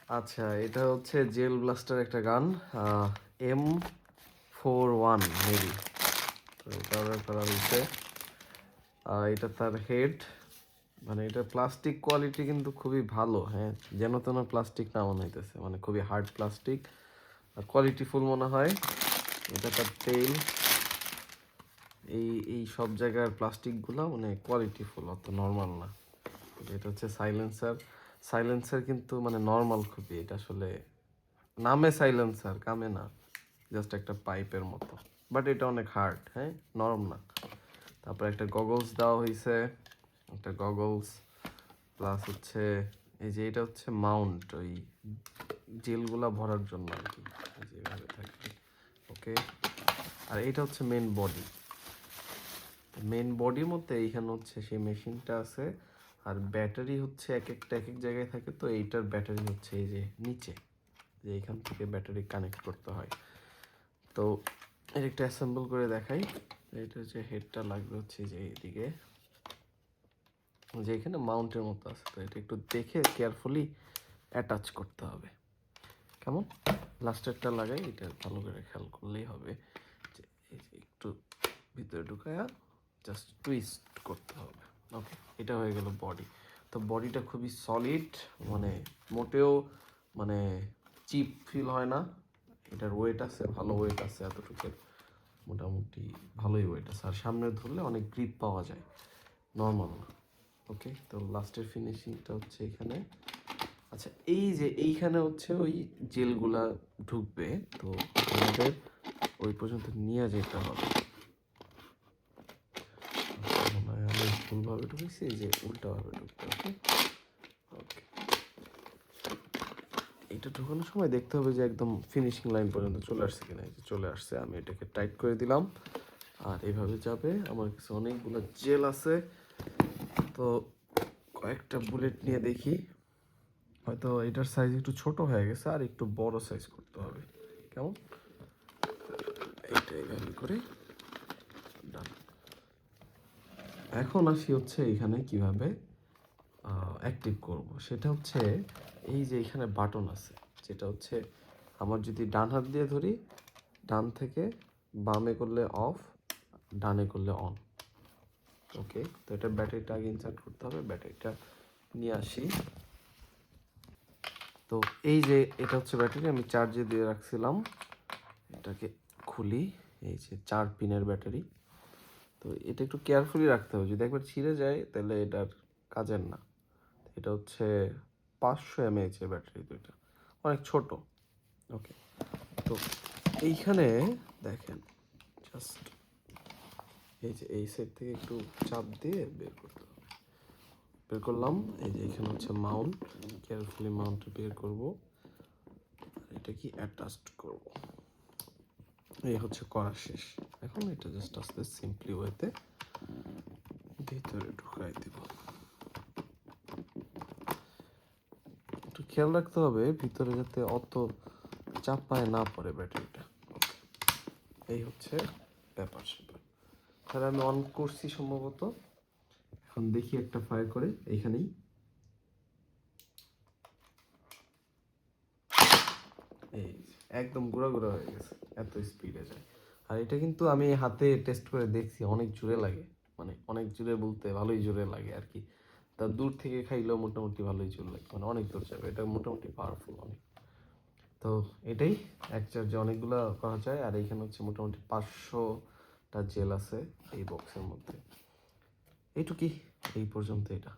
আচ্ছা, এটা হচ্ছে জেল ব্লাস্টার একটা গান, M41 মেবি। তো এটা অর্ডার করা হয়েছে। এটা তার হেড, মানে এটা প্লাস্টিক কোয়ালিটি কিন্তু খুবই ভালো। হ্যাঁ, যেন তেন প্লাস্টিক না মনে হইতেছে, মানে খুবই হার্ড প্লাস্টিক আর কোয়ালিটিফুল মনে হয়। এটা তার তেল, এই এই সব জায়গার প্লাস্টিকগুলো মানে কোয়ালিটিফুল, অত নর্মাল না। এটা হচ্ছে সাইলেন্সার। সাইলেন্সার কিন্তু মানে নর্মাল খুবই, এটা আসলে নামে সাইলেন্সার, কামে না, জাস্ট একটা পাইপের মতো। বাট এটা অনেক হার্ড, হ্যাঁ, নরম না। তারপর একটা গগলস দেওয়া হয়েছে, একটা গগলস প্লাস হচ্ছে এই যে এটা হচ্ছে মাউন্ট, ওই জেলগুলা ভরার জন্য আর কি, যেভাবে থাকবে। ওকে, আর এটা হচ্ছে মেন বডি। মেন বডির মধ্যে এইখানে হচ্ছে সেই মেশিনটা আছে, আর ব্যাটারি হচ্ছে এক একটা এক এক জায়গায় থাকে। তো এইটার ব্যাটারি হচ্ছে এই যে নিচে, যে এইখান থেকে ব্যাটারি কানেক্ট করতে হয়। তো এর একটা অ্যাসেম্বল করে দেখাই। এটা হচ্ছে হেডটা লাগবে হচ্ছে যে এইদিকে, যে এখানে মাউন্টের মতো আছে। তো এটা একটু দেখে কেয়ারফুলি অ্যাটাচ করতে হবে। কেমন লাস্টেরটা লাগাই, এটা ভালো করে খেয়াল করলেই হবে যে এই যে একটু ভিতরে ঢুকায়া জাস্ট টুইস্ট করতে হবে। ওকে, এটা হয়ে গেল বডি। তো বডিটা খুবই সলিড, মানে মোটেও মানে চিপ ফিল হয় না। এটার ওয়েট আছে, ভালো ওয়েট আছে, এতটুকু মোটামুটি ভালোই ওয়েট আছে। আর সামনে ধরলে অনেক গ্রিপ পাওয়া যায়, নর্মাল না। ওকে, তো লাস্টের ফিনিশিংটা হচ্ছে এখানে। আচ্ছা, এই যে এইখানে হচ্ছে ওই জেলগুলা ঢুকবে, তো আমাদের ওই পর্যন্ত নিয়ে যেতে হবে। আমি ভুলভাবে ঢুকেছি, এই যে উল্টাভাবে ঢুকতে হবে। ওকে, এটা ঢুকানোর সময় দেখতে হবে যে একদম ফিনিশিং লাইন পর্যন্ত চলে আসছে কিনা। এই যে চলে আসছে, আমি এটাকে টাইট করে দিলাম। আর এইভাবে যাবে। আমার কাছে অনেকগুলো জেল আছে, তো কয়েকটা বুলেট নিয়ে দেখি। হয়তো এটার সাইজ একটু ছোট হয়ে গেছে, আর একটু বড় সাইজ করতে হবে। কেমন, এইটা এইভাবে করে ডান। এখন আসি হচ্ছে এখানে কিভাবে অ্যাক্টিভ করব। সেটা হচ্ছে এই যে এখানে বাটন আছে, যেটা হচ্ছে আমার যদি ডান হাত দিয়ে ধরি, ডান থেকে বামে করলে অফ, ডানে করলে অন। ওকে, তো এটা ব্যাটারিটা আগে ইনসার্ট করতে হবে। ব্যাটারিটা নিয়ে আসি। তো এই যে এটা হচ্ছে ব্যাটারি, আমি চার্জে দিয়ে রাখছিলাম। এটাকে খুলি, এই যে 4 পিনের ব্যাটারি। তো এটা একটু কেয়ারফুলি রাখতে হবে, যদি একবার ছিঁড়ে যায় তাহলে এটার কাজের না। এটা হচ্ছে 500 mAh এর ব্যাটারি, দুইটা অনেক ছোট। ওকে, তো এইখানে দেখেন, জাস্ট এই যে এই সাইড থেকে একটু চাপ দিয়ে বের করতে হবে। বের করলাম, এই যে এখানে হচ্ছে মাউন্ট, কেয়ারফুলি মাউন্ট বের করব। এটা কি অ্যাটাচড করব, এই হচ্ছে করা শেষ। এখন এটা জাস্ট আস্তে সিম্পলি ওয়েতে ভিতরে ঢুকাই দিব। একটু খেয়াল রাখতে হবে ভিতরে যাতে অত চাপায় না পড়ে ব্যাটারিটা। এই হচ্ছে ব্যাপার স্যাপার। তাহলে আমি অন করছি সম্ভবত, এখন দেখি একটা ফায়ার করে এইখানেই। এই একদম গুঁড়া গুঁড়া হয়ে গেছে, এত স্পিডে যায়। আর এটা কিন্তু আমি হাতে টেস্ট করে দেখছি, অনেক জোরে লাগে, মানে অনেক জোরে বলতে ভালোই জোরে লাগে আর কি। তা দূর থেকে খাইলেও মোটামুটি ভালোই জোর লাগে, মানে অনেক দূর যাবে, এটা মোটামুটি পাওয়ারফুল অনেক। তো এটাই এক চার্জে অনেকগুলো করা যায়। আর এইখানে হচ্ছে মোটামুটি 500টা জেল আছে এই বক্সের মধ্যে। এইটুকুই, এই পর্যন্ত এটা।